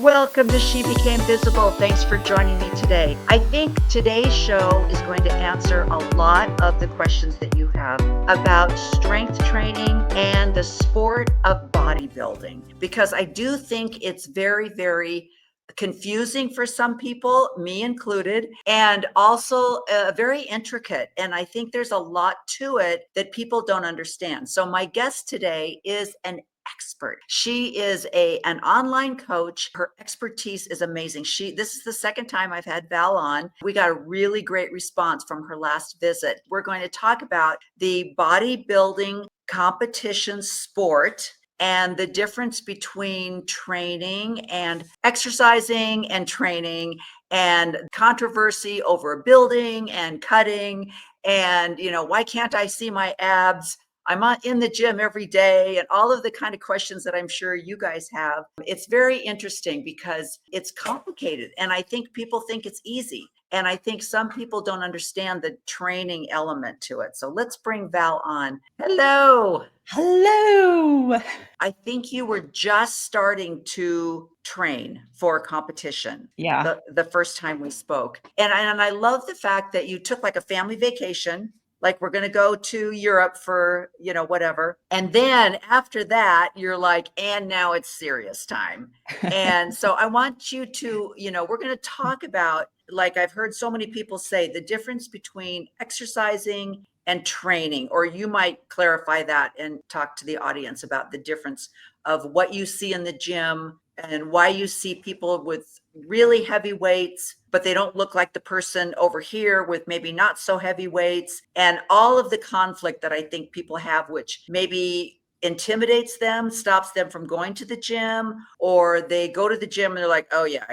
Welcome to She Became Visible. Thanks for joining me today. I think today's show is going to answer a lot of the questions that you have about strength training and the sport of bodybuilding, because I do think it's very, very confusing for some people, me included, and also very intricate. And I think there's a lot to it that people don't understand. So my guest today is an expert. She is an online coach. Her expertise is amazing. This is the second time I've had Val on. We got a really great response from her last visit. We're going to talk about the bodybuilding competition sport and the difference between training and exercising and training, and controversy over building and cutting, and why can't I see my abs? I'm in the gym every day, and all of the kind of questions that I'm sure you guys have. It's very interesting because it's complicated, and I think people think it's easy. And I think some people don't understand the training element to it. So let's bring Val on. Hello. Hello. I think you were just starting to train for a competition. Yeah. The first time we spoke. And I love the fact that you took like a family vacation. Like, we're going to go to Europe for, whatever. And then after that, you're like, and now it's serious time. And so I want you to, we're going to talk about, like I've heard so many people say, the difference between exercising and training, or you might clarify that and talk to the audience about the difference of what you see in the gym and why you see people with really heavy weights, but they don't look like the person over here with maybe not so heavy weights, and all of the conflict that I think people have, which maybe intimidates them, stops them from going to the gym, or they go to the gym and they're like, oh yeah,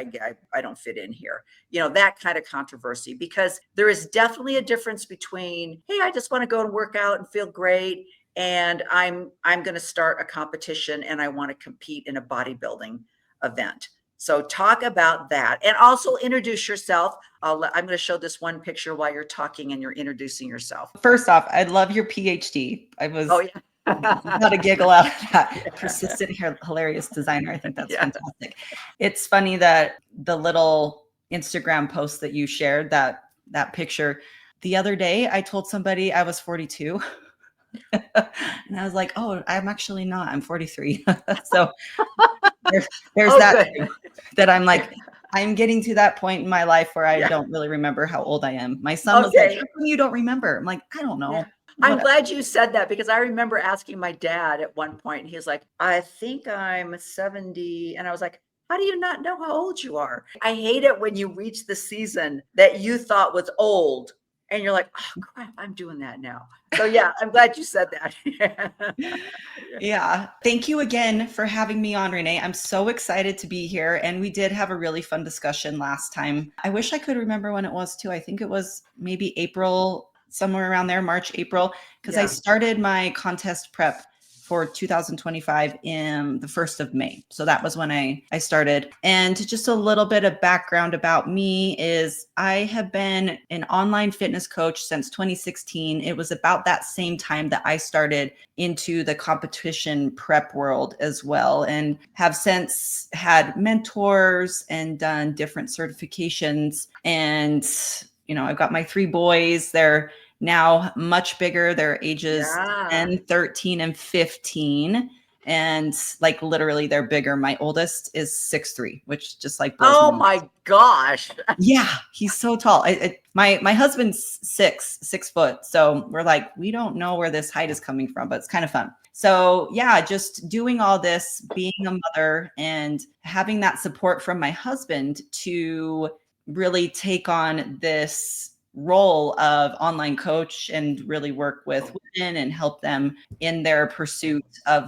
I don't fit in here. That kind of controversy, because there is definitely a difference between, hey, I just want to go and work out and feel great, and I'm going to start a competition and I want to compete in a bodybuilding event. So talk about that, and also introduce yourself. I'm going to show this one picture while you're talking and you're introducing yourself. First off, I love your PhD. I was got a giggle out of that. Yeah. Persistent, hilarious designer. I think that's fantastic. It's funny that the little Instagram post that you shared, that picture, the other day, I told somebody I was 42. And I was like, oh, I'm actually not. I'm 43. So there's that I'm like, I'm getting to that point in my life where I don't really remember how old I am. My son was like, how come you don't remember? I'm like, I don't know. Yeah. I'm glad you said that, because I remember asking my dad at one point, and he was like, I think I'm 70. And I was like, how do you not know how old you are? I hate it when you reach the season that you thought was old and you're like, oh crap, I'm doing that now. So yeah, I'm glad you said that. Yeah. Thank you again for having me on, Rene. I'm so excited to be here. And we did have a really fun discussion last time. I wish I could remember when it was too. I think it was maybe April, somewhere around there, March, April, because I started my contest prep for 2025 in the 1st of May. So that was when I started. And just a little bit of background about me is I have been an online fitness coach since 2016. It was about that same time that I started into the competition prep world as well, and have since had mentors and done different certifications. And, I've got my 3 boys. They're now much bigger. Their ages 10, 13, and 15. And like literally they're bigger. My oldest is 6'3", which just like blows my gosh. Yeah, he's so tall. My husband's 6 foot. So we're like, we don't know where this height is coming from, but it's kind of fun. So yeah, just doing all this, being a mother and having that support from my husband to really take on this role of online coach and really work with women and help them in their pursuit of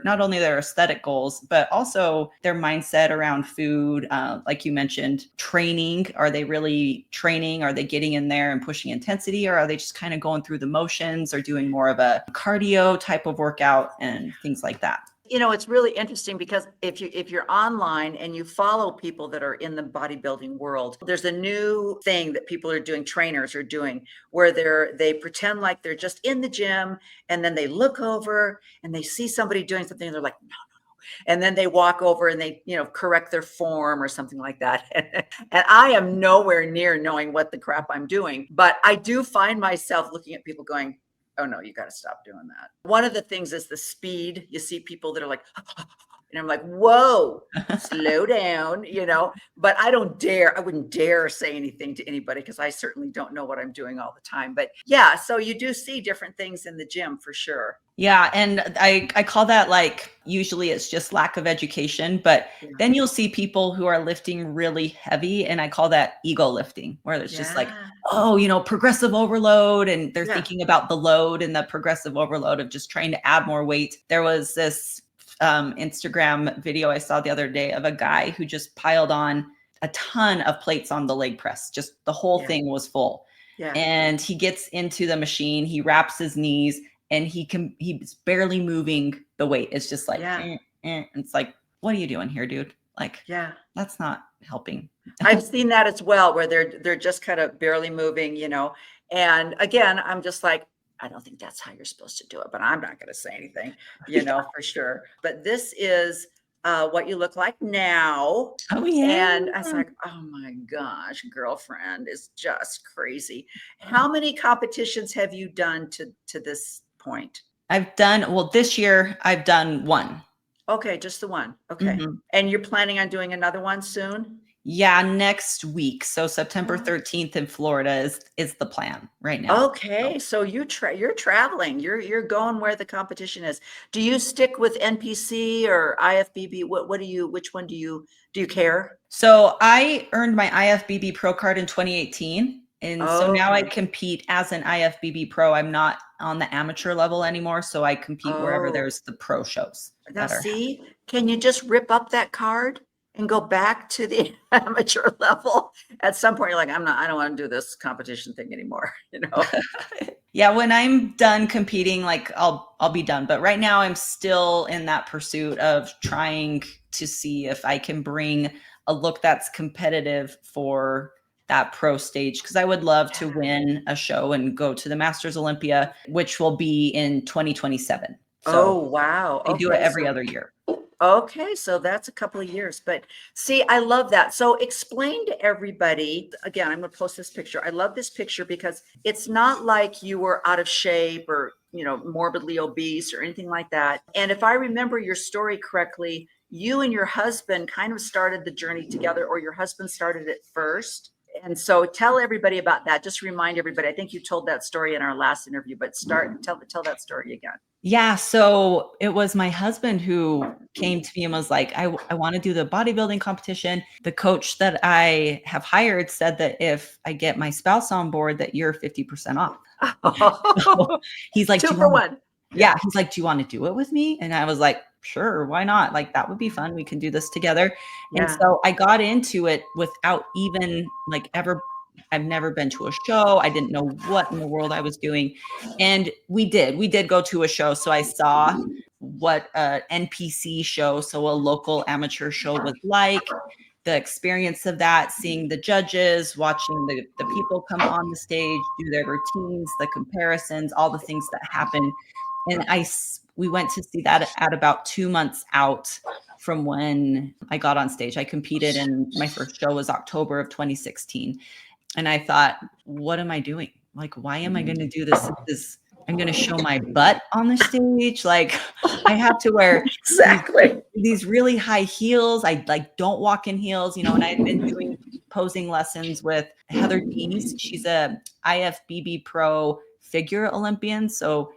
not only their aesthetic goals, but also their mindset around food. Like you mentioned, training. Are they really training? Are they getting in there and pushing intensity, or are they just kind of going through the motions or doing more of a cardio type of workout and things like that? It's really interesting, because if you're online and you follow people that are in the bodybuilding world, there's a new thing that people are doing, trainers are doing, where they pretend like they're just in the gym, and then they look over and they see somebody doing something and they're like, no, And then they walk over and they, correct their form or something like that. And I am nowhere near knowing what the crap I'm doing, but I do find myself looking at people going, oh no, you got to stop doing that. One of the things is the speed. You see people that are like, and I'm like, whoa, slow down, but I wouldn't dare say anything to anybody because I certainly don't know what I'm doing all the time. But yeah, so you do see different things in the gym for sure. Yeah. And I call that, like, usually it's just lack of education, but then you'll see people who are lifting really heavy. And I call that ego lifting, where it's just like, oh, progressive overload. And they're thinking about the load and the progressive overload of just trying to add more weight. There was this Instagram video I saw the other day of a guy who just piled on a ton of plates on the leg press. Just the whole thing was full. And he gets into the machine, he wraps his knees, and he's barely moving the weight. It's just like, It's like, what are you doing here, dude? Like, that's not helping. I've seen that as well, where they're just kind of barely moving, and again, I'm just like, I don't think that's how you're supposed to do it, but I'm not going to say anything, for sure. But this is what you look like now. Oh, yeah. And I was like, oh my gosh, girlfriend is just crazy. How many competitions have you done to this point? This year I've done one. Okay, just the one. Okay. And you're planning on doing another one soon? Yeah, next week. So September 13th in Florida is the plan right now. Okay, so you're traveling. You're going where the competition is. Do you stick with NPC or IFBB? Which one do you care? So I earned my IFBB Pro card in 2018. And so now I compete as an IFBB Pro. I'm not on the amateur level anymore. So I compete wherever there's the pro shows. Now can you just rip up that card and go back to the amateur level? At some point, you're like, I don't want to do this competition thing anymore. Yeah. When I'm done competing, like I'll be done. But right now I'm still in that pursuit of trying to see if I can bring a look that's competitive for that pro stage. Cause I would love to win a show and go to the Masters Olympia, which will be in 2027. So wow. I do it every other year. Okay, so that's a couple of years, but see, I love that. So explain to everybody, again, I'm going to post this picture. I love this picture because it's not like you were out of shape or, morbidly obese or anything like that. And if I remember your story correctly, you and your husband kind of started the journey together, or your husband started it first. And so tell everybody about that. Just remind everybody. I think you told that story in our last interview, but tell that story again. Yeah. So it was my husband who came to me and was like, I want to do the bodybuilding competition. The coach that I have hired said that if I get my spouse on board, that you're 50% off. So he's like, 2 for 1. Yeah. He's like, do you want to do it with me? And I was like, sure, why not? Like, that would be fun. We can do this together. And so I got into it without even I've never been to a show. I didn't know what in the world I was doing. And we did go to a show. So I saw what an NPC show, so a local amateur show, was like. The experience of that, seeing the judges, watching the people come on the stage, do their routines, the comparisons, all the things that happen. And we went to see that at about 2 months out from when I got on stage. I competed, and my first show was October of 2016. And I thought, what am I doing? Like, why am I going to do this? I'm going to show my butt on the stage. Like, I have to wear these really high heels. I don't walk in heels, and I've been doing posing lessons with Heather Dees. She's a IFBB Pro figure Olympian. So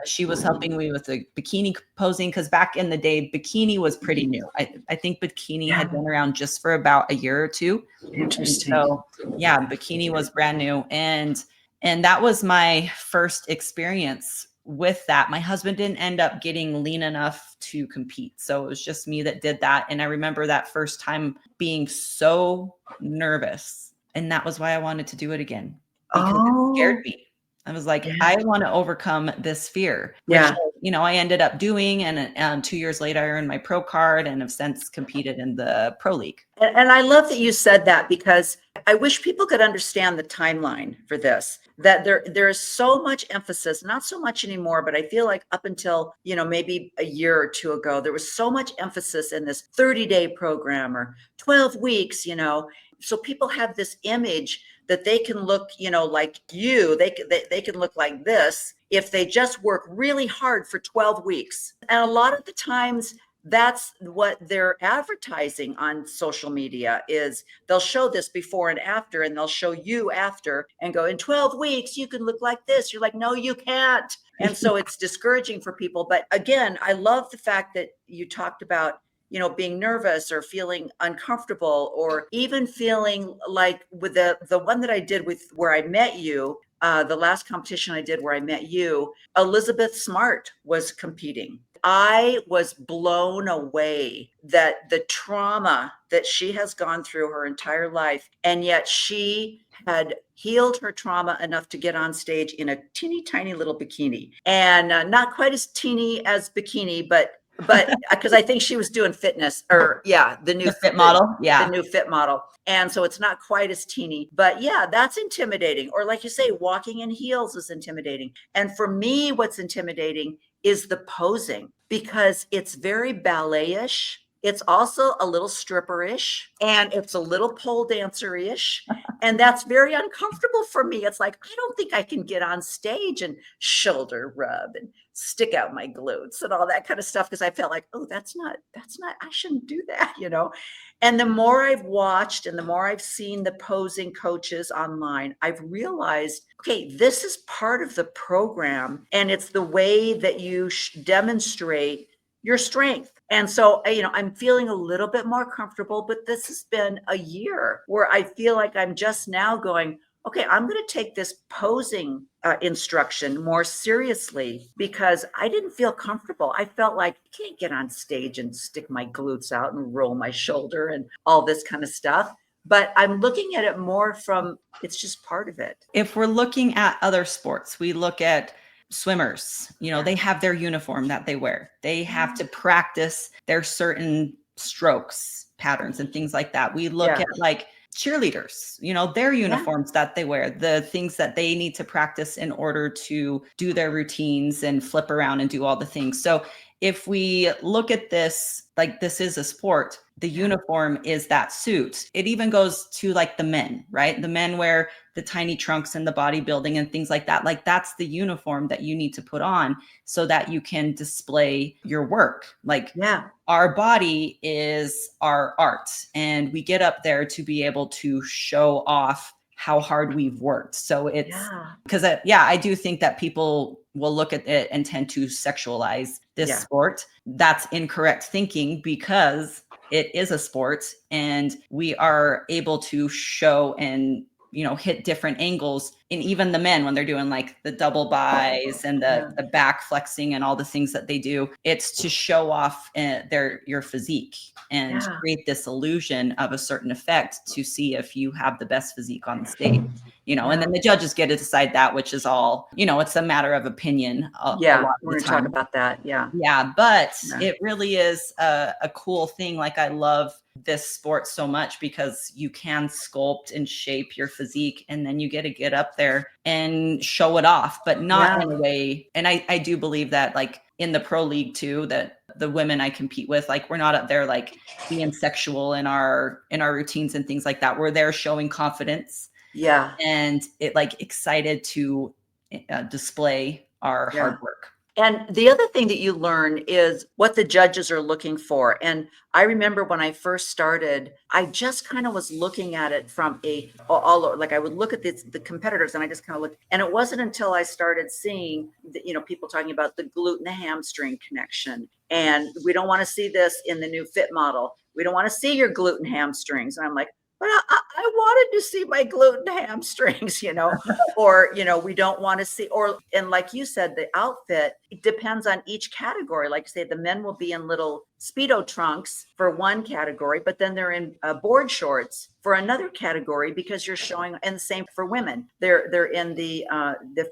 she was helping me with the bikini posing, because back in the day, bikini was pretty new. I think bikini had been around just for about a year or two. Interesting. So yeah, bikini was brand new. And that was my first experience with that. My husband didn't end up getting lean enough to compete. So it was just me that did that. And I remember that first time being so nervous. And that was why I wanted to do it again, because it scared me. I was like, I want to overcome this fear, which, I ended up doing. And 2 years later, I earned my pro card and have since competed in the pro league. And I love that you said that, because I wish people could understand the timeline for this, that there is so much emphasis, not so much anymore, but I feel like up until, maybe a year or two ago, there was so much emphasis in this 30-day program or 12 weeks, so people have this image that they can look, like you, they can look like this if they just work really hard for 12 weeks. And a lot of the times that's what they're advertising on social media is they'll show this before and after, and they'll show you after and go, in 12 weeks, you can look like this. You're like, no, you can't. And so it's discouraging for people. But again, I love the fact that you talked about, being nervous or feeling uncomfortable, or even feeling like with the one that I did with where I met you, the last competition I did where I met you, Elizabeth Smart was competing. I was blown away that the trauma that she has gone through her entire life, and yet she had healed her trauma enough to get on stage in a teeny tiny little bikini, and not quite as teeny as bikini, but because I think she was doing fitness, or the new fit model. the new fit model. And so it's not quite as teeny, but yeah, that's intimidating. Or like you say, walking in heels is intimidating. And for me, what's intimidating is the posing, because it's very ballet-ish. It's also a little stripper-ish, and it's a little pole dancer-ish. And that's very uncomfortable for me. It's like, I don't think I can get on stage and shoulder rub and stick out my glutes and all that kind of stuff, because I felt like, oh, that's not, I shouldn't do that, And the more I've watched and the more I've seen the posing coaches online, I've realized, okay, this is part of the program, and it's the way that you demonstrate your strength. And so, I'm feeling a little bit more comfortable, but this has been a year where I feel like I'm just now going, okay, I'm going to take this posing instruction more seriously, because I didn't feel comfortable. I felt like I can't get on stage and stick my glutes out and roll my shoulder and all this kind of stuff. But I'm looking at it more from, it's just part of it. If we're looking at other sports, we look at swimmers, they have their uniform that they wear. They have to practice their certain strokes patterns and things like that. We look at like cheerleaders, their uniforms that they wear, the things that they need to practice in order to do their routines and flip around and do all the things. So if we look at this, like this is a sport, the uniform is that suit. It even goes to like the men, right? The men wear the tiny trunks and the bodybuilding and things like that. Like that's the uniform that you need to put on so that you can display your work. Like our body is our art, and we get up there to be able to show off how hard we've worked. So it's because I do think that people will look at it and tend to sexualize this sport. That's incorrect thinking, because it is a sport, and we are able to show and hit different angles in even the men when they're doing like the double buys and the back flexing and all the things that they do. It's to show off your physique and create this illusion of a certain effect to see if you have the best physique on the stage. And then the judges get to decide that, which is all, it's a matter of opinion. A lot of we're going to talk about that. But it really is a cool thing. Like I love this sport so much because you can sculpt and shape your physique, and then you get to get up there and show it off, but not in a way. And I do believe that like in the pro league too, that the women I compete with, like we're not up there like being sexual in our routines and things like that. We're there showing confidence. And it like excited to display our hard work. And the other thing that you learn is what the judges are looking for. And I remember when I first started, I just kind of was looking at it from like I would look at the competitors, and I just kind of looked. And it wasn't until I started seeing, people talking about the glute and the hamstring connection. And we don't want to see this in the new fit model. We don't want to see your glute and hamstrings. And I'm like, but I wanted to see my glute and hamstrings, or, we don't want to see, and like you said, the outfit, it depends on each category. Like you say, the men will be in little Speedo trunks for one category, but then they're in board shorts for another category, because you're showing, and the same for women. They're in the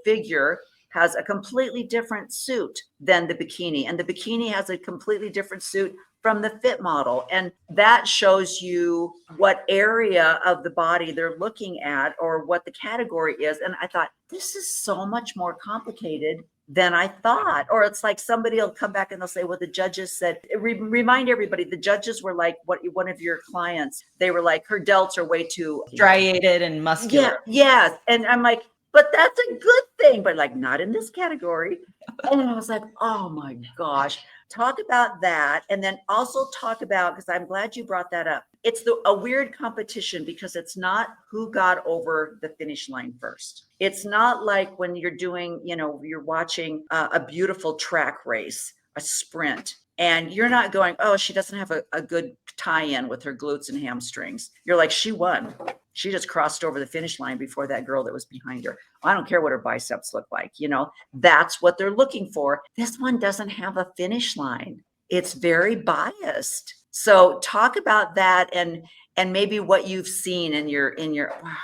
figure has a completely different suit than the bikini, and the bikini has a completely different suit from the fit model. And that shows you what area of the body they're looking at or what the category is. And I thought, this is so much more complicated than I thought. Or it's like somebody will come back and they'll say, well, the judges said, remind everybody, the judges were like, what one of your clients, they were like, her delts are way too striated and muscular. Yeah, yes. And I'm like, but that's a good thing, but like not in this category. And I was like, oh my gosh. Talk about that. And then also talk about, because I'm glad you brought that up. It's a weird competition because it's not who got over the finish line first. It's not like when you're doing, you're watching a beautiful track race, a sprint, and you're not going, oh, she doesn't have a good tie-in with her glutes and hamstrings. You're like, she won. She just crossed over the finish line before that girl that was behind her. I don't care what her biceps look like. That's what they're looking for. This one doesn't have a finish line. It's very biased. So talk about that and maybe what you've seen in your wow.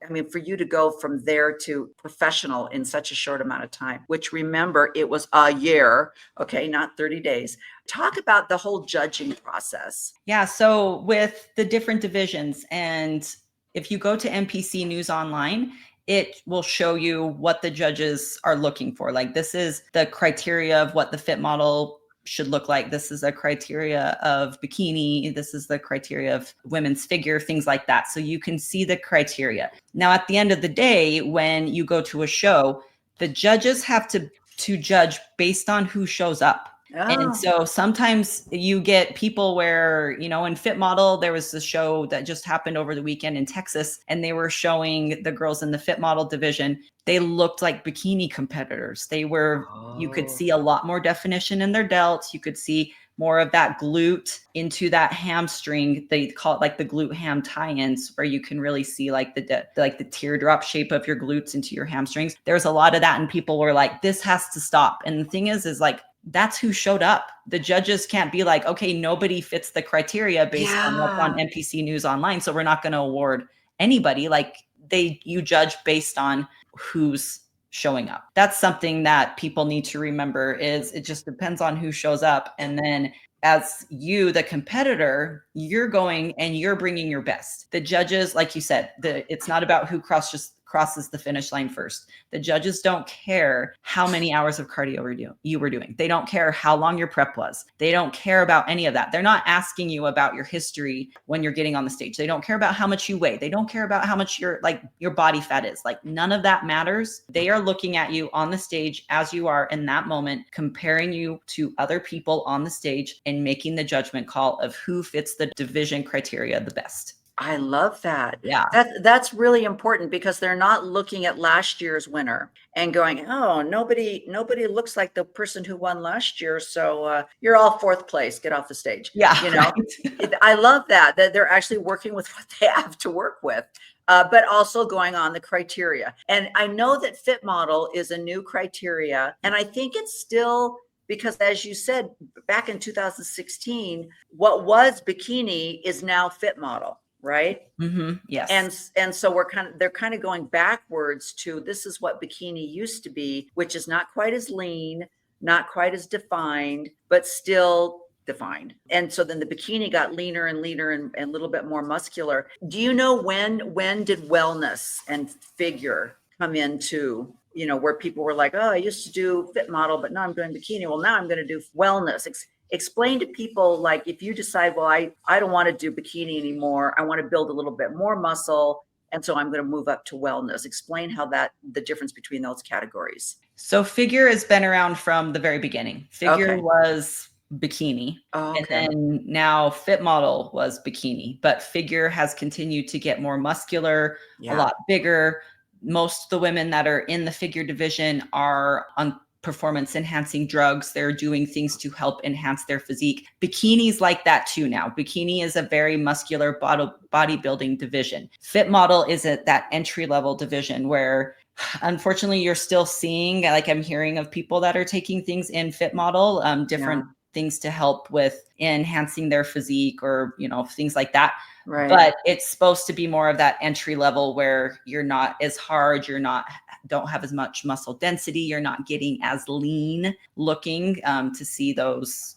I mean, for you to go from there to professional in such a short amount of time, which remember, it was a year, okay, not 30 days. Talk about the whole judging process. Yeah. So with the different divisions, and if you go to NPC News Online, it will show you what the judges are looking for. Like, this is the criteria of what the fit model should look like. This is a criteria of bikini. This is the criteria of women's figure, things like that. So you can see the criteria. Now, at the end of the day, when you go to a show, the judges have to judge based on who shows up. Oh. And so sometimes you get people where, in Fit Model, there was a show that just happened over the weekend in Texas, and they were showing the girls in the Fit Model division. They looked like bikini competitors. They were, you could see a lot more definition in their delts. You could see more of that glute into that hamstring. They call it like the glute ham tie-ins, where you can really see like the teardrop shape of your glutes into your hamstrings. There's a lot of that, and people were like, this has to stop. And the thing is like, that's who showed up. The judges can't be like, okay, nobody fits the criteria based on what's on NPC News Online, so we're not going to award anybody. Like, you judge based on who's showing up. That's something that people need to remember, is it just depends on who shows up. And then as you, the competitor, you're going and you're bringing your best. The judges, like you said, it's not about who crosses the finish line first. The judges don't care how many hours of cardio you were doing. They don't care how long your prep was. They don't care about any of that. They're not asking you about your history when you're getting on the stage. They don't care about how much you weigh. They don't care about how much your body fat is. Like, none of that matters. They are looking at you on the stage as you are in that moment, comparing you to other people on the stage and making the judgment call of who fits the division criteria the best. I love that. Yeah. That's really important, because they're not looking at last year's winner and going, oh, nobody looks like the person who won last year. So you're all fourth place, get off the stage. Yeah. Right? I love that they're actually working with what they have to work with. But also going on the criteria. And I know that Fit Model is a new criteria. And I think it's still, because as you said, back in 2016, what was bikini is now Fit Model. Right? Mm-hmm. Yes. And so they're kind of going backwards to, this is what bikini used to be, which is not quite as lean, not quite as defined, but still defined. And so then the bikini got leaner and leaner and a little bit more muscular. Do you know when did wellness and figure come into, where people were like, oh, I used to do Fit Model, but now I'm doing bikini. Well, now I'm going to do wellness. Explain to people, like, if you decide, well, I don't want to do bikini anymore, I want to build a little bit more muscle, and so I'm going to move up to wellness. Explain how the difference between those categories. So figure has been around from the very beginning. Figure was bikini. Oh, okay. And then now Fit Model was bikini, but figure has continued to get more muscular, a lot bigger. Most of the women that are in the figure division are on performance enhancing drugs. They're doing things to help enhance their physique. Bikini's like that too now. Bikini is a very muscular bodybuilding division. Fit Model is at that entry level division where, unfortunately, you're still seeing, like, I'm hearing of people that are taking things in Fit Model, different things to help with enhancing their physique, or, things like that. Right. But it's supposed to be more of that entry level where you're not as hard, you're not don't have as much muscle density. You're not getting as lean looking to see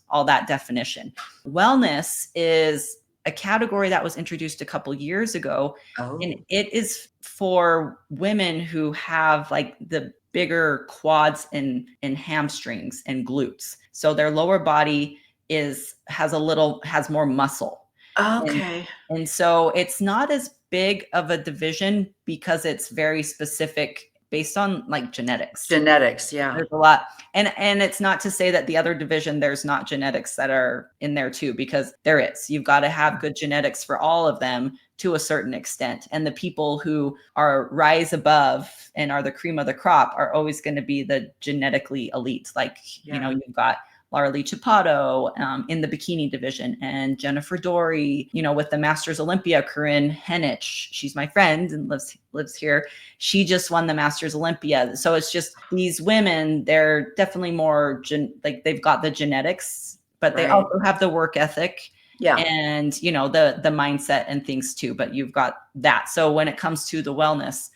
all that definition. Wellness is a category that was introduced a couple years ago. And it is for women who have like the bigger quads and hamstrings and glutes. So their lower body has more muscle. Okay. And so it's not as big of a division because it's very specific based on like genetics. Genetics, yeah. There's a lot. And it's not to say that the other division, there's not genetics that are in there too, because there is. You've got to have good genetics for all of them to a certain extent. And the people who are rise above and are the cream of the crop are always going to be the genetically elite. Like, you know, you've got Laura Lee Chapato in the bikini division, and Jennifer Dory, you know, with the Masters Olympia. Corinne Henich, she's my friend and lives here. She just won the Masters Olympia. So it's just these women, they're definitely more like they've got the genetics, but they also have the work ethic. Yeah. And, you know, the mindset and things too, but you've got that. So when it comes to the wellness,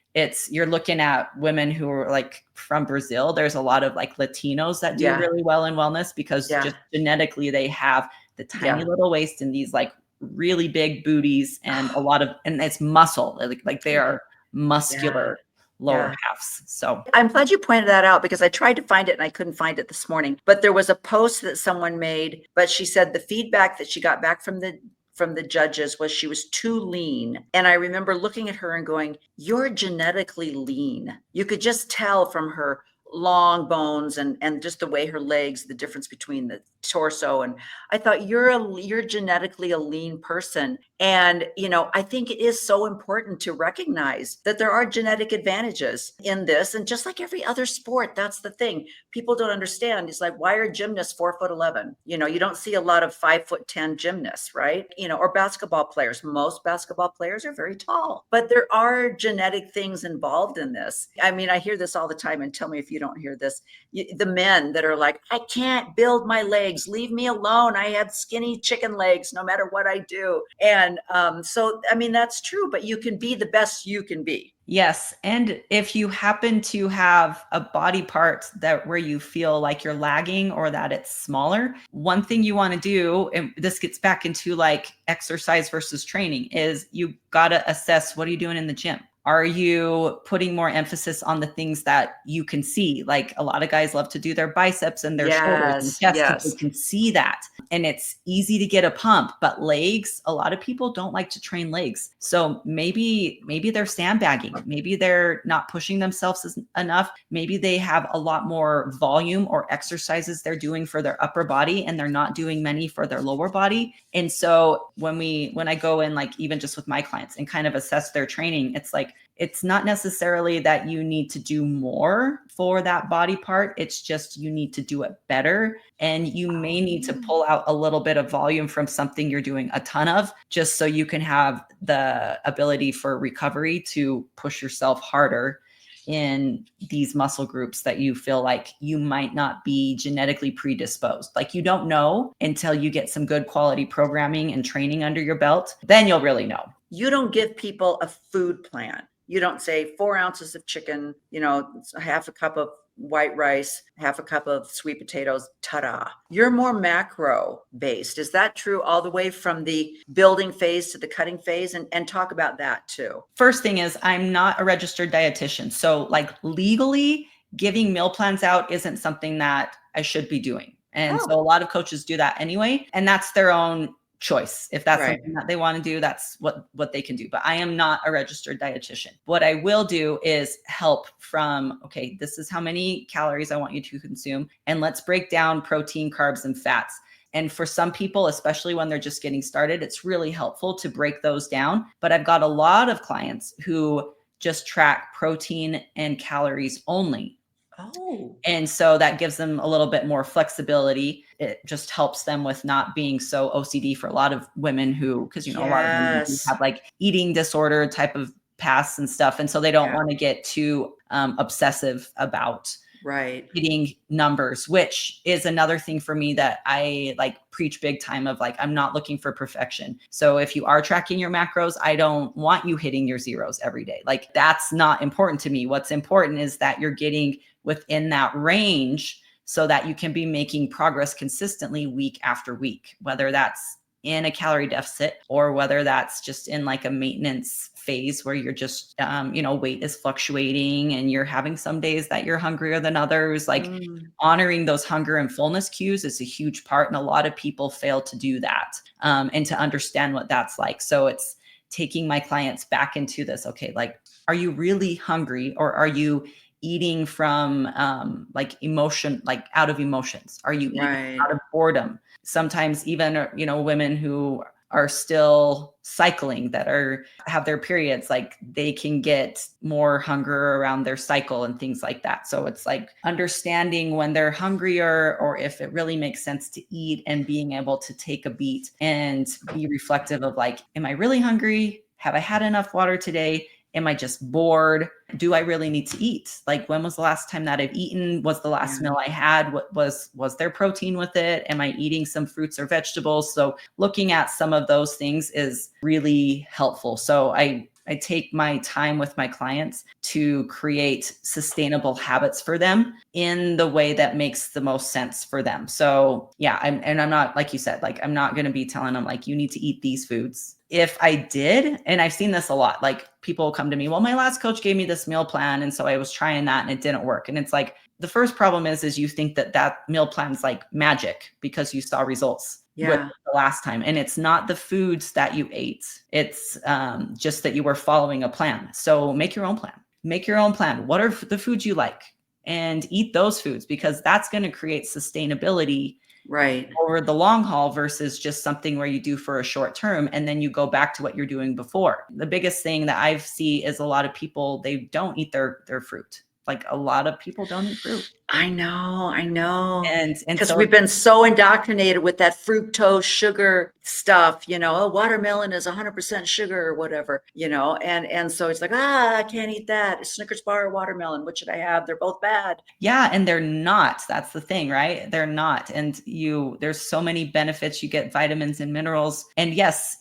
you're looking at women who are like from Brazil. There's a lot of like Latinos that do really well in wellness because just genetically they have the tiny little waist and these like really big booties and and it's muscle. Like they are muscular lower halves. So I'm glad you pointed that out because I tried to find it and I couldn't find it this morning. But there was a post that someone made, but she said the feedback that she got back from the judges was she was too lean. And I remember looking at her and going, you're genetically lean. You could just tell from her long bones and just the way her legs, the difference between the torso. And I thought you're genetically a lean person. And, you know, I think it is so important to recognize that there are genetic advantages in this. And just like every other sport, that's the thing people don't understand. It's like, why are gymnasts 4'11"? You know, you don't see a lot of 5'10" gymnasts, right? You know, or basketball players. Most basketball players are very tall, but there are genetic things involved in this. I mean, I hear this all the time, and tell me if you don't hear this. The men that are like, I can't build my legs. Leave me alone. I have skinny chicken legs no matter what I do. And so, I mean, that's true, but you can be the best you can be. Yes. And if you happen to have a body part where you feel like you're lagging or that it's smaller, one thing you want to do, and this gets back into like exercise versus training, is you got to assess, what are you doing in the gym? Are you putting more emphasis on the things that you can see? Like a lot of guys love to do their biceps and their shoulders and chest because they can see that. And it's easy to get a pump, but legs, a lot of people don't like to train legs. So maybe they're sandbagging. Maybe they're not pushing themselves enough. Maybe they have a lot more volume or exercises they're doing for their upper body and they're not doing many for their lower body. And so when I go in, like even just with my clients and kind of assess their training, it's like, it's not necessarily that you need to do more for that body part. It's just you need to do it better. And you may need to pull out a little bit of volume from something you're doing a ton of, just so you can have the ability for recovery to push yourself harder in these muscle groups that you feel like you might not be genetically predisposed. Like you don't know until you get some good quality programming and training under your belt. Then you'll really know. You don't give people a food plan. You don't say 4 ounces of chicken, you know, half a cup of white rice, half a cup of sweet potatoes, ta-da. You're more macro based. Is that true all the way from the building phase to the cutting phase? And talk about that too. First thing is, I'm not a registered dietitian. So like legally giving meal plans out isn't something that I should be doing. And so a lot of coaches do that anyway. And that's their own choice. If that's something that they want to do, that's what they can do. But I am not a registered dietitian. What I will do is help from, okay, this is how many calories I want you to consume. And let's break down protein, carbs, and fats. And for some people, especially when they're just getting started, it's really helpful to break those down. But I've got a lot of clients who just track protein and calories only. Oh. And so that gives them a little bit more flexibility. It just helps them with not being so OCD for a lot of women who, because, you know, a lot of women have like eating disorder type of past and stuff. And so they don't want to get too obsessive about Right. hitting numbers, which is another thing for me that I like preach big time of, like, I'm not looking for perfection. So if you are tracking your macros, I don't want you hitting your zeros every day. Like, that's not important to me. What's important is that you're getting within that range so that you can be making progress consistently week after week, whether that's in a calorie deficit or whether that's just in like a maintenance phase where you're just, weight is fluctuating and you're having some days that you're hungrier than others. Like, honoring those hunger and fullness cues is a huge part. And a lot of people fail to do that, and to understand what that's like. So it's taking my clients back into this. Okay, like, are you really hungry, or are you eating from like emotion, like out of emotions? Are you eating out of boredom? Sometimes even, women who are still cycling that have their periods, like, they can get more hunger around their cycle and things like that. So it's like understanding when they're hungrier, or if it really makes sense to eat, and being able to take a beat and be reflective of, like, am I really hungry? Have I had enough water today? Am I just bored? Do I really need to eat? Like, when was the last time that I've eaten? Was the last meal I had, what was there protein with it? Am I eating some fruits or vegetables? So looking at some of those things is really helpful. So I take my time with my clients to create sustainable habits for them in the way that makes the most sense for them. So yeah, I'm not, like you said, like, I'm not going to be telling them, like, you need to eat these foods. If I did, and I've seen this a lot, like, people come to me, well, my last coach gave me this meal plan, and so I was trying that and it didn't work. And it's like, the first problem is you think that meal plan's like magic because you saw results with the last time. And it's not the foods that you ate. It's just that you were following a plan. So make your own plan. Make your own plan. What are the foods you like? And eat those foods, because that's going to create sustainability over the long haul versus just something where you do for a short term and then you go back to what you're doing before. The biggest thing that I see is a lot of people, they don't eat their fruit. Like, a lot of people don't eat fruit. I know. And Because so we've been so indoctrinated with that fructose sugar stuff, watermelon is 100% sugar or whatever, and so it's like, I can't eat that. A Snickers bar or watermelon, what should I have? They're both bad. Yeah, and they're not. That's the thing, right? They're not. And there's so many benefits. You get vitamins and minerals. And yes,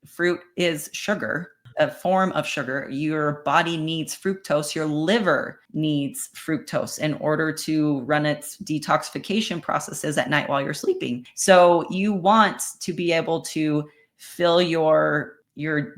fruit is sugar, a form of sugar. Your body needs fructose. Your liver needs fructose in order to run its detoxification processes at night while you're sleeping. So you want to be able to fill your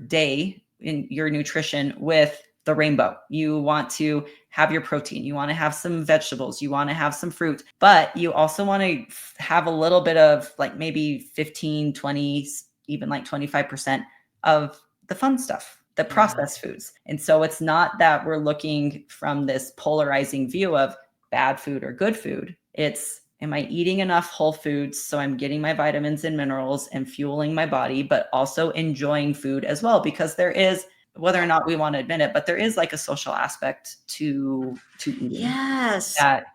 day in your nutrition with the rainbow. You want to have your protein. You want to have some vegetables. You want to have some fruit, but you also want to have a little bit of, like, maybe 15, 20, even like 25% of the fun stuff, the processed foods. And so it's not that we're looking from this polarizing view of bad food or good food. It's, am I eating enough whole foods so I'm getting my vitamins and minerals and fueling my body, but also enjoying food as well? Because there is, whether or not we want to admit it, but there is like a social aspect to eating. Yes. That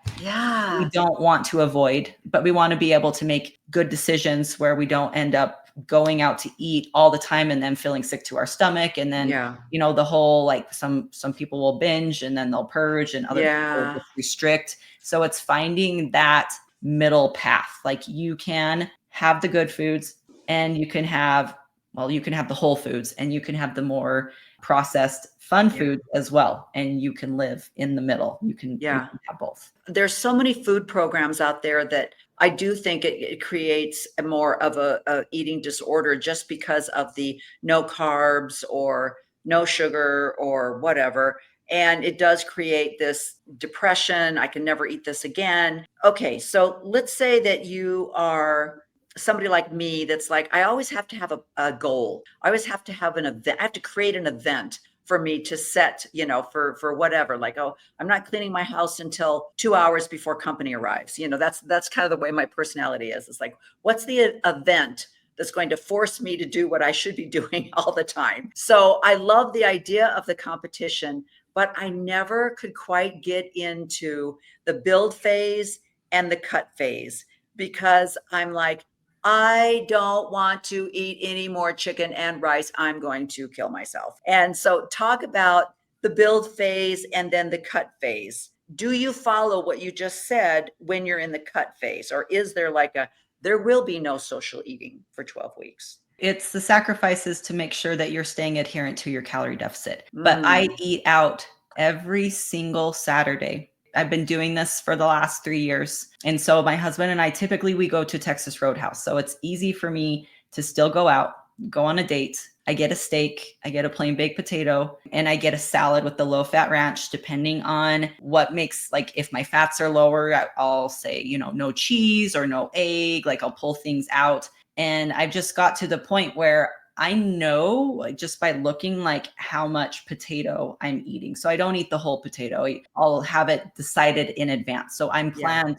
we don't want to avoid, but we want to be able to make good decisions where we don't end up going out to eat all the time and then feeling sick to our stomach. And then, the whole, like, some people will binge and then they'll purge, and other people will just restrict. So it's finding that middle path. Like, you can have the good foods, and you can have the whole foods, and you can have the more processed fun foods as well. And you can live in the middle. You can have both. There's so many food programs out there that I do think it creates more of a eating disorder, just because of the no carbs or no sugar or whatever. And it does create this depression. I can never eat this again. Okay, so let's say that you are somebody like me that's like, I always have to have a goal. I always have to have an event. I have to create an event for me to set, for whatever, like, oh, I'm not cleaning my house until 2 hours before company arrives. That's kind of the way my personality is. It's like, what's the event that's going to force me to do what I should be doing all the time? So I love the idea of the competition, but I never could quite get into the build phase and the cut phase, because I'm like, I don't want to eat any more chicken and rice. I'm going to kill myself. And so talk about the build phase and then the cut phase. do you follow what you just said when you're in the cut phase, or is there like there will be no social eating for 12 weeks? It's the sacrifices to make sure that you're staying adherent to your calorie deficit. But I eat out every single Saturday. I've been doing this for the last 3 years. And so my husband and I, typically we go to Texas Roadhouse. So it's easy for me to still go out, go on a date. I get a steak, I get a plain baked potato, and I get a salad with the low fat ranch, depending on what makes, like if my fats are lower, I'll say, no cheese or no egg, like I'll pull things out. And I've just got to the point where I know, like, just by looking, like how much potato I'm eating. So I don't eat the whole potato. I'll have it decided in advance. So I've planned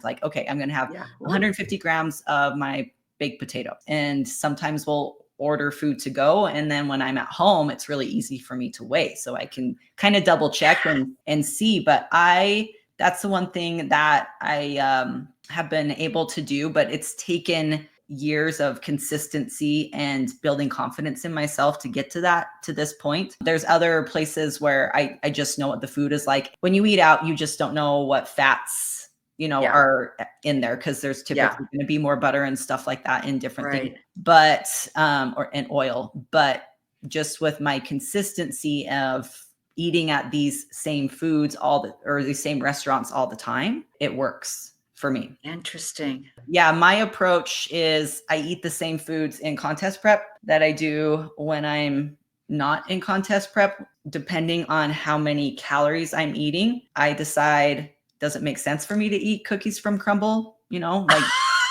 like, okay, I'm going to have 150 grams of my baked potato. And sometimes we'll order food to go. And then when I'm at home, it's really easy for me to weigh. So I can kind of double check and see. But that's the one thing that I have been able to do, but it's taken years of consistency and building confidence in myself to get to this point. There's other places where I just know what the food is like. When you eat out, you just don't know what fats are in there, because there's typically going to be more butter and stuff like that in different things, but and oil. But just with my consistency of eating at these same foods or these same restaurants all the time, it works for me. Interesting. Yeah, my approach is I eat the same foods in contest prep that I do when I'm not in contest prep. Depending on how many calories I'm eating, I decide, does it make sense for me to eat cookies from Crumble? Like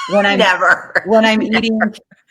when I'm eating,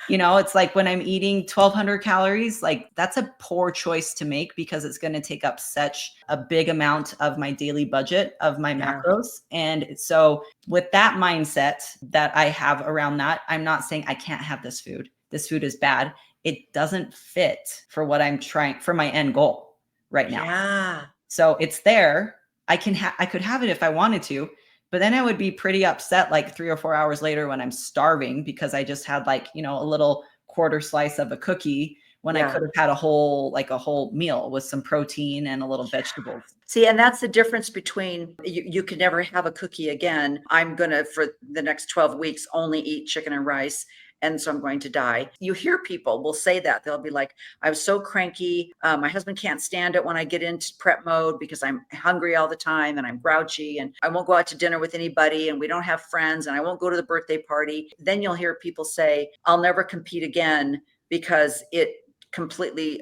it's like when I'm eating 1,200 calories, like that's a poor choice to make, because it's going to take up such a big amount of my daily budget of my macros. And so with that mindset that I have around that, I'm not saying I can't have this food. This food is bad. It doesn't fit for what I'm trying for my end goal right now. Yeah. So it's there. I could have it if I wanted to, but then I would be pretty upset like 3 or 4 hours later when I'm starving, because I just had like, a little quarter slice of a cookie when I could have had a whole meal with some protein and a little vegetables. See, and that's the difference between you can never have a cookie again. I'm going to, for the next 12 weeks, only eat chicken and rice. And so I'm going to die. You hear people will say that. They'll be like, I was so cranky. My husband can't stand it when I get into prep mode because I'm hungry all the time and I'm grouchy and I won't go out to dinner with anybody and we don't have friends and I won't go to the birthday party. Then you'll hear people say, I'll never compete again because I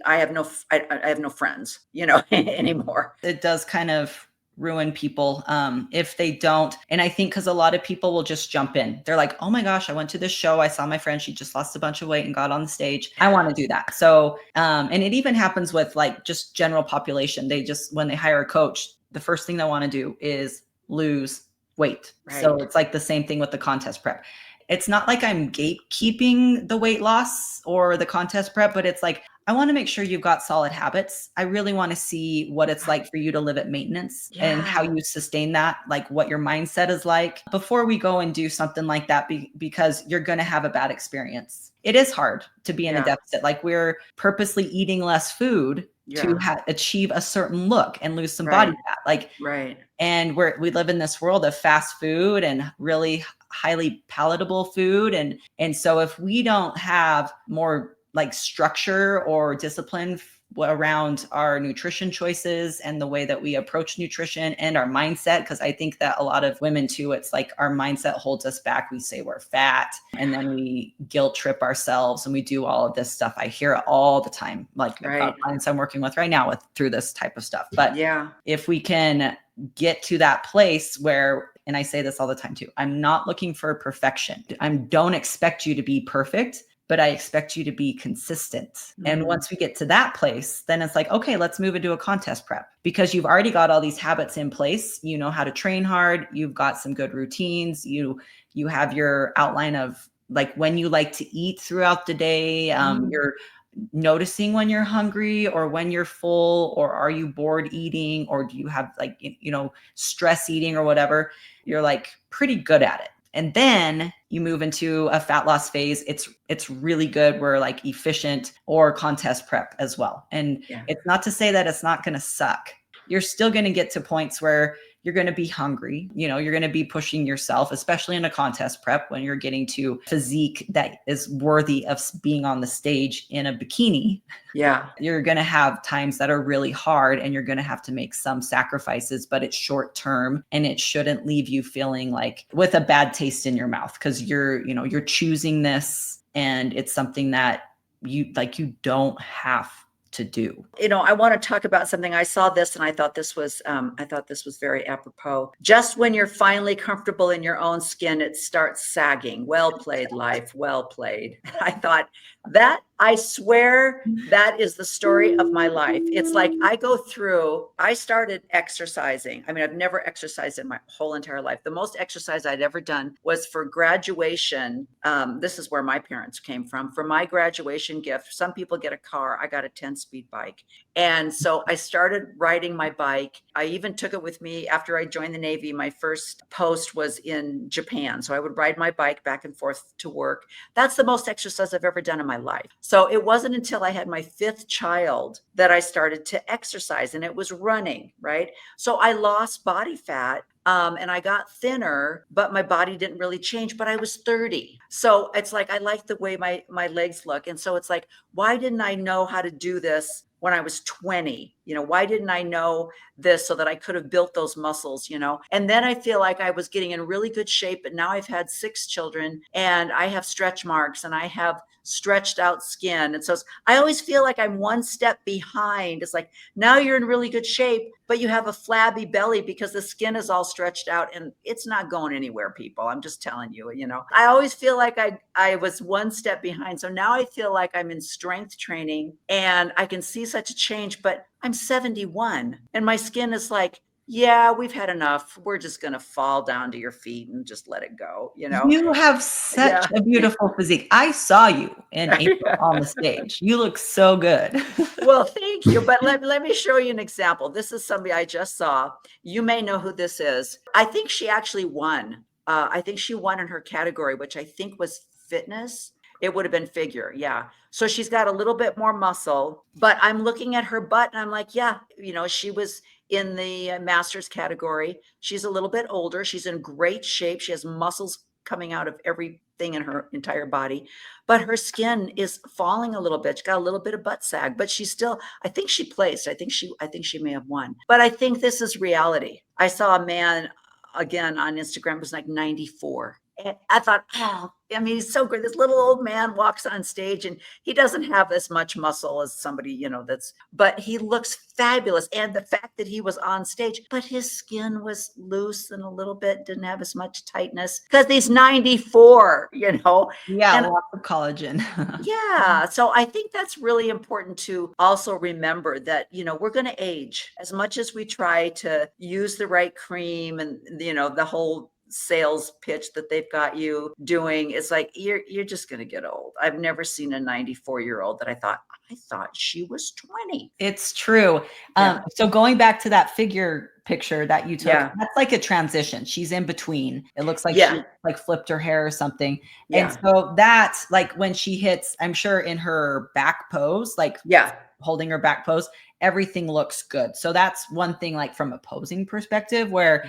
have no friends, anymore. It does kind of ruin people if they don't. And I think because a lot of people will just jump in. They're like, oh my gosh, I went to this show. I saw my friend. She just lost a bunch of weight and got on the stage. I want to do that. So, and it even happens with like just general population. When they hire a coach, the first thing they want to do is lose weight. Right. So it's like the same thing with the contest prep. It's not like I'm gatekeeping the weight loss or the contest prep, but it's like, I want to make sure you've got solid habits. I really want to see what it's like for you to live at maintenance and how you sustain that, like what your mindset is like before we go and do something like that, because you're going to have a bad experience. It is hard to be in a deficit. Like we're purposely eating less food to achieve a certain look and lose some body fat. And we live in this world of fast food and really highly palatable food. And so if we don't have more like structure or discipline around our nutrition choices and the way that we approach nutrition and our mindset, because I think that a lot of women too, it's like our mindset holds us back. We say we're fat and then we guilt trip ourselves and we do all of this stuff. I hear it all the time, like clients I'm working with right now through this type of stuff. But if we can get to that place where, and I say this all the time too, I'm not looking for perfection. I don't expect you to be perfect, but I expect you to be consistent. Mm-hmm. And once we get to that place, then it's like, okay, let's move into a contest prep, because you've already got all these habits in place. You know how to train hard. You've got some good routines. You have your outline of like when you like to eat throughout the day. You're noticing when you're hungry or when you're full, or are you bored eating, or do you have like, stress eating or whatever? You're like pretty good at it. And then you move into a fat loss phase. It's really good. We're like efficient, or contest prep as well. And it's not to say that it's not going to suck. You're still going to get to points where you're going to be hungry. You're going to be pushing yourself, especially in a contest prep when you're getting to physique that is worthy of being on the stage in a bikini. Yeah. You're going to have times that are really hard and you're going to have to make some sacrifices, but it's short term and it shouldn't leave you feeling like with a bad taste in your mouth, because you're choosing this and it's something that you don't have to do. I want to talk about something. I saw this and I thought this was very apropos. Just when you're finally comfortable in your own skin, it starts sagging. Well played, life. Well played. I thought that, I swear, that is the story of my life. It's like I started exercising. I mean, I've never exercised in my whole entire life. The most exercise I'd ever done was for graduation. This is where my parents came from. For my graduation gift, some people get a car. I got a 10-speed bike. And so I started riding my bike. I even took it with me after I joined the Navy. My first post was in Japan. So I would ride my bike back and forth to work. That's the most exercise I've ever done in my life. So it wasn't until I had my 5th child that I started to exercise, and it was running, right? So I lost body fat. And I got thinner, but my body didn't really change, but I was 30. So it's like, I like the way my legs look. And so it's like, why didn't I know how to do this when I was 20? Why didn't I know this so that I could have built those muscles, And then I feel like I was getting in really good shape, but now I've had 6 children and I have stretch marks and I have stretched out skin. And so I always feel like I'm one step behind. It's like, now you're in really good shape, but you have a flabby belly because the skin is all stretched out and it's not going anywhere, people. I'm just telling you, I always feel like I was one step behind. So now I feel like I'm in strength training and I can see such a change, but I'm 71 and my skin is like, yeah, we've had enough. We're just going to fall down to your feet and just let it go. You have such a beautiful physique. I saw you in April on the stage. You look so good. Well, thank you. But let me show you an example. This is somebody I just saw. You may know who this is. I think she actually won. I think she won in her category, which I think was fitness. It would have been figure. Yeah. So she's got a little bit more muscle, but I'm looking at her butt and I'm like, yeah, she was in the master's category. She's a little bit older. She's in great shape. She has muscles coming out of everything in her entire body, but her skin is falling a little bit. She's got a little bit of butt sag, but she's still, I think she placed. I think she may have won, but I think this is reality. I saw a man again on Instagram, was like 94. And I thought, oh, I mean, he's so good. This little old man walks on stage and he doesn't have as much muscle as somebody, but he looks fabulous. And the fact that he was on stage, but his skin was loose and a little bit, didn't have as much tightness because he's 94, Yeah, and lots of collagen. yeah. So I think that's really important to also remember that, we're going to age as much as we try to use the right cream and, the whole sales pitch that they've got you doing. It's like, you're just going to get old. I've never seen a 94-year-old that I thought she was 20. It's true. Yeah. So going back to that figure picture that you took, Yeah. that's like a transition. She's in between. It looks like Yeah. she like flipped her hair or something. Yeah. And so that's like when she hits, I'm sure in her back pose, like holding her back pose, everything looks good. So that's one thing, like from a posing perspective, where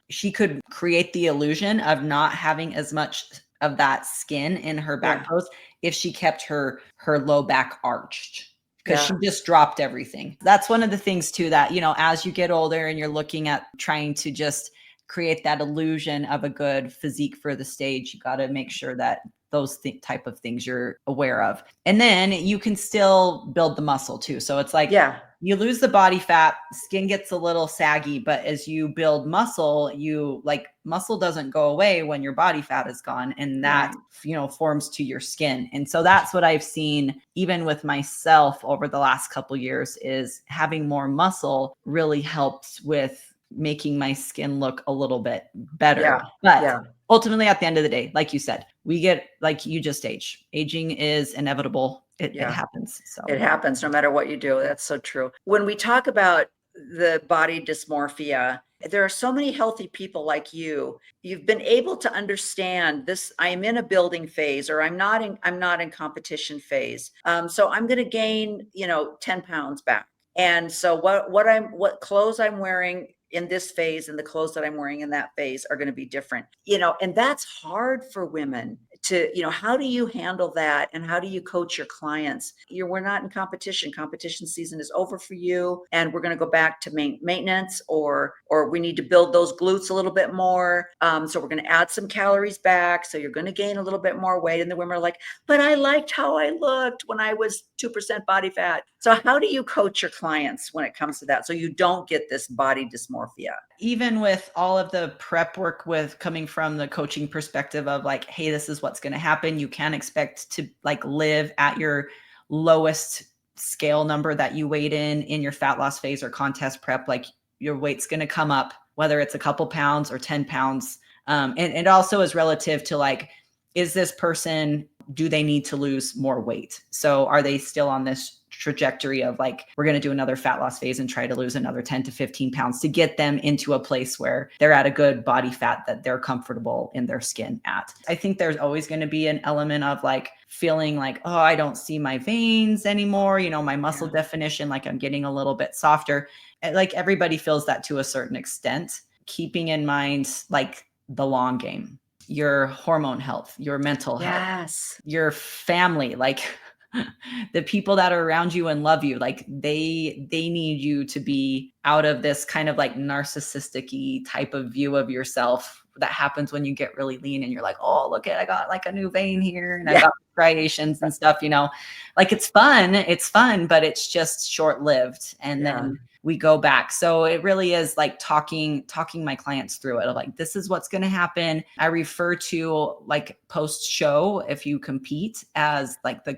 she could create the illusion of not having as much of that skin in her back pose if she kept her low back arched, because she just dropped everything. That's one of the things too, that, as you get older and you're looking at trying to just create that illusion of a good physique for the stage, you got to make sure that those type of things you're aware of. And then you can still build the muscle too. So it's like, you lose the body fat, skin gets a little saggy, but as you build muscle, muscle doesn't go away when your body fat is gone, and that, forms to your skin. And so that's what I've seen even with myself over the last couple of years, is having more muscle really helps with making my skin look a little bit better. But ultimately, at the end of the day, like you said, we get, like you just aging is inevitable. It happens. So it happens no matter what you do. That's so true. When we talk about the body dysmorphia, there are so many healthy people like you. You've been able to understand this. I'm in a building phase, or I'm not in competition phase. So I'm going to gain, 10 pounds back. And so what clothes I'm wearing in this phase and the clothes that I'm wearing in that phase are going to be different, and that's hard for women to, how do you handle that? And how do you coach your clients? We're not in competition. Competition season is over for you. And we're going to go back to maintenance, or we need to build those glutes a little bit more. So we're going to add some calories back. So you're going to gain a little bit more weight. And the women are like, but I liked how I looked when I was 2% body fat. So how do you coach your clients when it comes to that, so you don't get this body dysmorphia? Even with all of the prep work, with coming from the coaching perspective of like, hey, this is what's going to happen. You can't expect to like live at your lowest scale number that you weighed in your fat loss phase or contest prep. Like, your weight's going to come up, whether it's a couple pounds or 10 pounds. And it also is relative to like, is this person, do they need to lose more weight? So are they still on this trajectory of like, we're going to do another fat loss phase and try to lose another 10 to 15 pounds to get them into a place where they're at a good body fat that they're comfortable in their skin at. I think there's always going to be an element of like feeling like, oh, I don't see my veins anymore. My muscle definition, like I'm getting a little bit softer. Like everybody feels that to a certain extent, keeping in mind like the long game, your hormone health, your mental health, your family, like the people that are around you and love you, like they need you to be out of this kind of like narcissistic-y type of view of yourself that happens when you get really lean and you're like, oh, look at, I got like a new vein here and I've got striations and stuff, like it's fun, but it's just short-lived. And then we go back. So it really is like talking my clients through it of like, this is what's going to happen. I refer to like post-show, if you compete, as like the,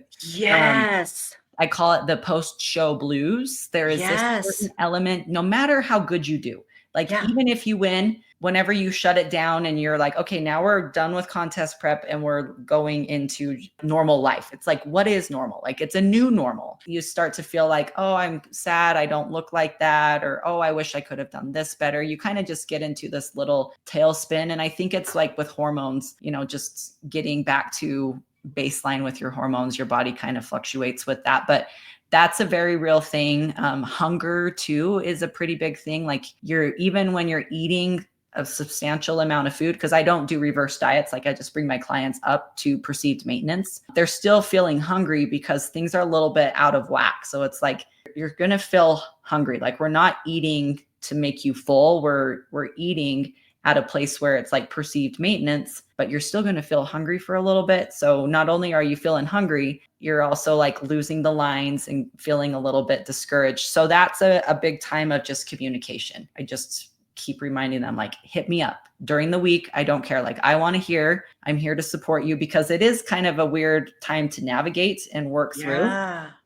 I call it the post-show blues. There is this certain element, no matter how good you do, like even if you win, whenever you shut it down and you're like, okay, now we're done with contest prep and we're going into normal life. It's like, what is normal? Like it's a new normal. You start to feel like, oh, I'm sad, I don't look like that. Or, oh, I wish I could have done this better. You kind of just get into this little tailspin. And I think it's like with hormones, just getting back to baseline with your hormones, your body kind of fluctuates with that. But that's a very real thing. Hunger too is a pretty big thing. Like even when you're eating a substantial amount of food, because I don't do reverse diets, like I just bring my clients up to perceived maintenance, they're still feeling hungry because things are a little bit out of whack. So it's like, you're going to feel hungry. Like we're not eating to make you full. We're eating at a place where it's like perceived maintenance, but you're still going to feel hungry for a little bit. So not only are you feeling hungry, you're also like losing the lines and feeling a little bit discouraged. So that's a big time of just communication. I just keep reminding them, like, hit me up during the week. I don't care. Like, I want to hear, I'm here to support you, because it is kind of a weird time to navigate and work through.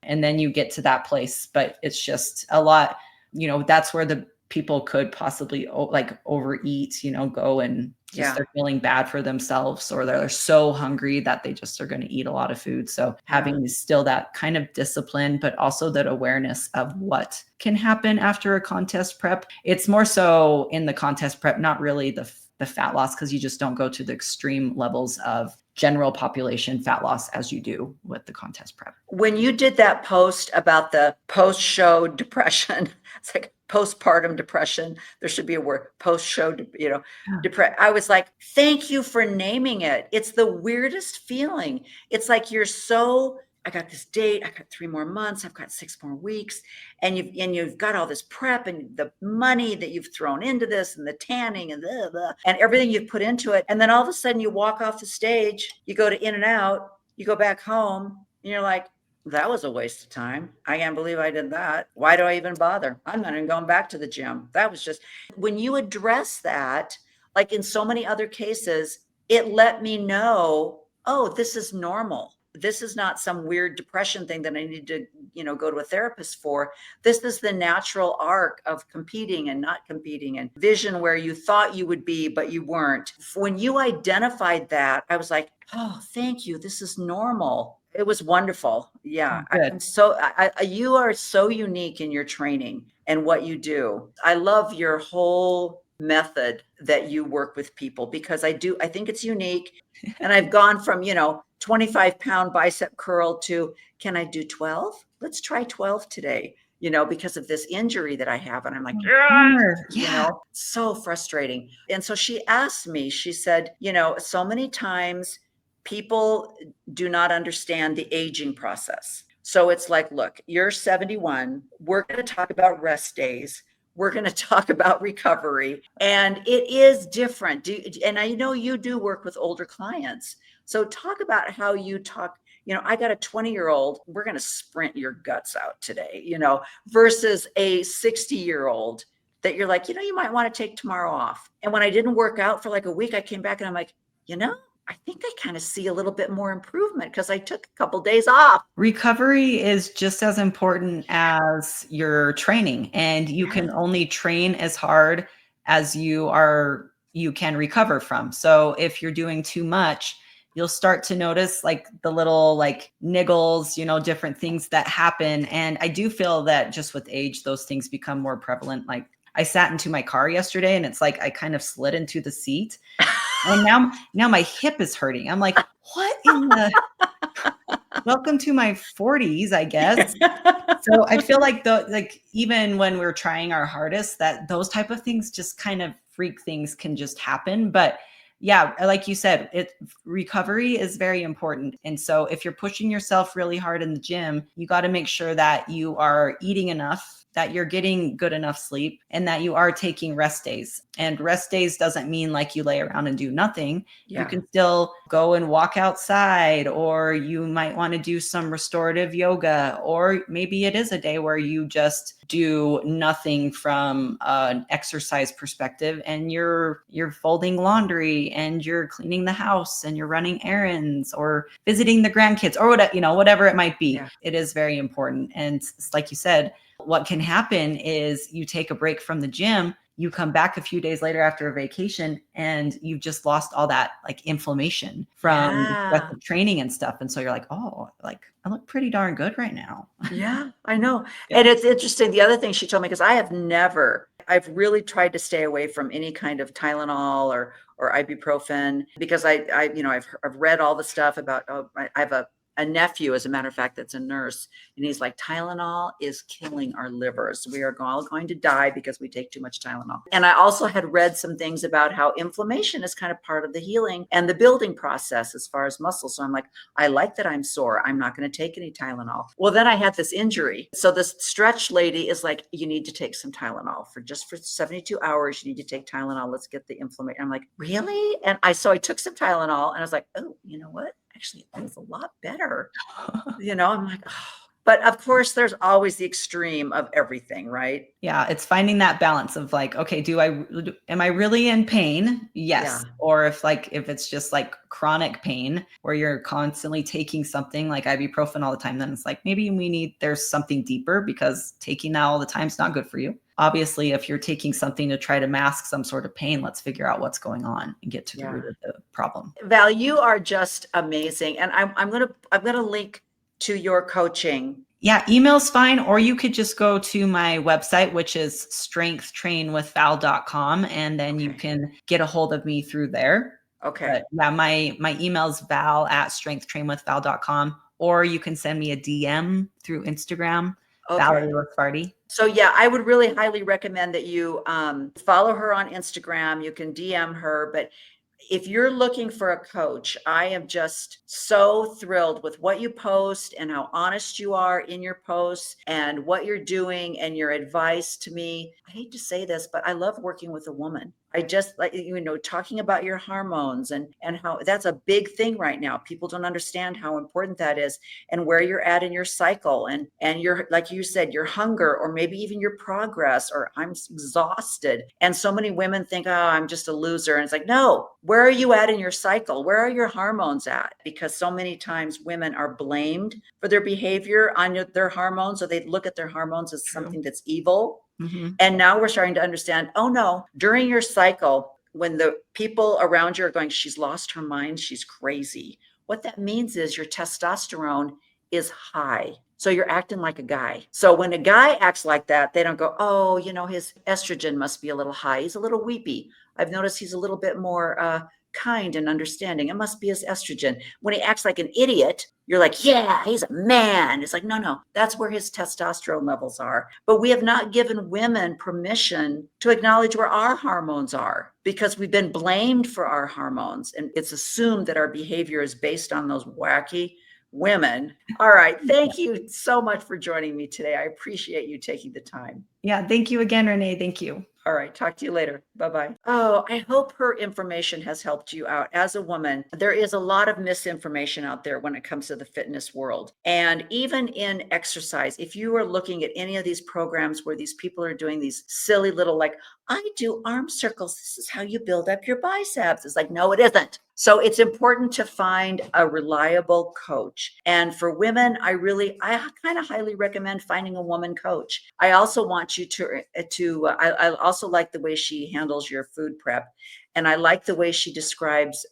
And then you get to that place, but it's just a lot, that's where the people could possibly like overeat, go and just they're feeling bad for themselves, or they're so hungry that they just are going to eat a lot of food. So having still that kind of discipline, but also that awareness of what can happen after a contest prep. It's more so in the contest prep, not really the fat loss, because you just don't go to the extreme levels of general population fat loss as you do with the contest prep. When you did that post about the post-show depression, it's like postpartum depression. There should be a word, post-show, depression. I was like, thank you for naming it. It's the weirdest feeling. It's like I got this date, I got 3 more months, I've got 6 more weeks, and you've got all this prep and the money that you've thrown into this and the tanning and and everything you've put into it. And then all of a sudden you walk off the stage, you go to In-N-Out, you go back home, and you're like, that was a waste of time. I can't believe I did that. Why do I even bother? I'm not even going back to the gym. That was just, when you address that, like in so many other cases, it let me know, oh, this is normal. This is not some weird depression thing that I need to, go to a therapist for. This is the natural arc of competing and not competing, and vision where you thought you would be, but you weren't. When you identified that, I was like, oh, thank you. This is normal. It was wonderful. Yeah. You are so unique in your training and what you do. I love your whole method that you work with people, because I think it's unique. And I've gone from, 25-pound bicep curl to, can I do 12? Let's try 12 today. because of this injury that I have. And I'm like, Yeah. so frustrating. And so she asked me, she said, so many times people do not understand the aging process. So it's like, look, you're 71. We're going to talk about rest days. We're going to talk about recovery. And it is different. And I know you do work with older clients. So talk about how you talk. I got a 20-year-old, we're going to sprint your guts out today, versus a 60-year-old that you're like, you might want to take tomorrow off. And when I didn't work out for like a week, I came back and I'm like, I think I kind of see a little bit more improvement because I took a couple days off. Recovery is just as important as your training, and you can only train as hard as you can recover from. So if you're doing too much, you'll start to notice like the little like niggles, different things that happen. And I do feel that just with age, those things become more prevalent. Like I sat into my car yesterday and it's like I kind of slid into the seat. And now my hip is hurting. I'm like, what in the welcome to my 40s, I guess. So I feel like even when we're trying our hardest, that those type of things, just kind of freak things can just happen. But yeah, like you said, recovery is very important. And so if you're pushing yourself really hard in the gym, you got to make sure that you are eating enough, that you're getting good enough sleep, and that you are taking rest days. And rest days doesn't mean like you lay around and do nothing. Yeah. You can still go and walk outside, or you might want to do some restorative yoga, or maybe it is a day where you just do nothing from an exercise perspective, and you're folding laundry and you're cleaning the house and you're running errands or visiting the grandkids or whatever it might be. Yeah. It is very important. And like you said, what can happen is you take a break from the gym, you come back a few days later after a vacation, and you've just lost all that like inflammation from excessive training and stuff. And so you're like, oh, like I look pretty darn good right now. Yeah, I know. Yeah. And it's interesting. The other thing she told me, because I've really tried to stay away from any kind of Tylenol or ibuprofen, because I've read all the stuff about, I have a nephew, as a matter of fact, that's a nurse. And he's like, Tylenol is killing our livers. We are all going to die because we take too much Tylenol. And I also had read some things about how inflammation is kind of part of the healing and the building process as far as muscle. So I'm like, I like that I'm sore. I'm not going to take any Tylenol. Well, then I had this injury. So this stretch lady is like, you need to take some Tylenol for 72 hours. You need to take Tylenol. Let's get the inflammation. I'm like, really? And so I took some Tylenol and I was like, oh, you know what? Actually, it feels a lot better. I'm like, oh. But of course, there's always the extreme of everything, right? Yeah, it's finding that balance of like, okay, am I really in pain? Yes. Yeah. Or if it's just like chronic pain where you're constantly taking something like ibuprofen all the time, then it's like maybe there's something deeper, because taking that all the time is not good for you. Obviously, if you're taking something to try to mask some sort of pain, let's figure out what's going on and get to the root of the problem. Val, you are just amazing. And I'm gonna link to your coaching. Yeah, email's fine, or you could just go to my website, which is strengthtrainwithval.com, and then you can get a hold of me through there. Okay. But yeah, my email is val@strengthtrainwithval.com, or you can send me a DM through Instagram, Val Lusvardi. So yeah, I would really highly recommend that you follow her on Instagram. You can DM her, but if you're looking for a coach, I am just so thrilled with what you post and how honest you are in your posts and what you're doing and your advice to me. I hate to say this, but I love working with a woman. I just like, talking about your hormones and how that's a big thing right now. People don't understand how important that is and where you're at in your cycle and your, like you said, your hunger, or maybe even your progress, or I'm exhausted. And so many women think, oh, I'm just a loser. And it's like, no, where are you at in your cycle? Where are your hormones at? Because so many times women are blamed for their behavior on their hormones, or they look at their hormones as something that's evil. Mm-hmm. And now we're starting to understand, oh no, during your cycle, when the people around you are going, she's lost her mind, she's crazy. What that means is your testosterone is high. So you're acting like a guy. So when a guy acts like that, they don't go, oh, his estrogen must be a little high. He's a little weepy. I've noticed he's a little bit more kind and understanding. It must be his estrogen. When he acts like an idiot, you're like, yeah, he's a man. It's like, no, that's where his testosterone levels are. But we have not given women permission to acknowledge where our hormones are because we've been blamed for our hormones. And it's assumed that our behavior is based on those wacky women. All right. Thank you so much for joining me today. I appreciate you taking the time. Yeah. Thank you again, Rene. Thank you. All right. Talk to you later. Bye-bye. Oh, I hope her information has helped you out. As a woman, there is a lot of misinformation out there when it comes to the fitness world. And even in exercise, if you are looking at any of these programs where these people are doing these silly little, like, I do arm circles, this is how you build up your biceps. It's like, no, it isn't. So it's important to find a reliable coach. And for women, I kind of highly recommend finding a woman coach. I also want you I also like the way she handles your food prep. And I like the way she describes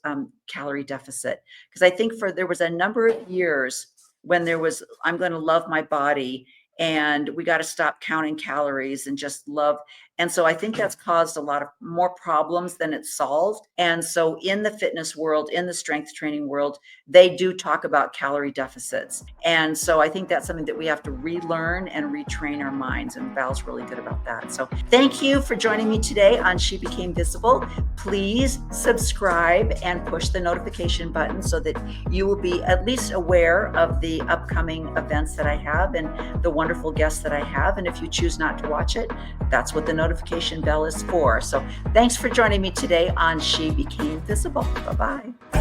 calorie deficit. Because I think there was a number of years when there was, I'm going to love my body and we got to stop counting calories and just love. And so I think that's caused a lot of more problems than it's solved. And so in the fitness world, in the strength training world, they do talk about calorie deficits. And so I think that's something that we have to relearn and retrain our minds. And Val's really good about that. So thank you for joining me today on She Became Visible. Please subscribe and push the notification button so that you will be at least aware of the upcoming events that I have and the wonderful guests that I have. And if you choose not to watch it, that's what the notification bell is for. So thanks for joining me today on She Became Visible. Bye-bye.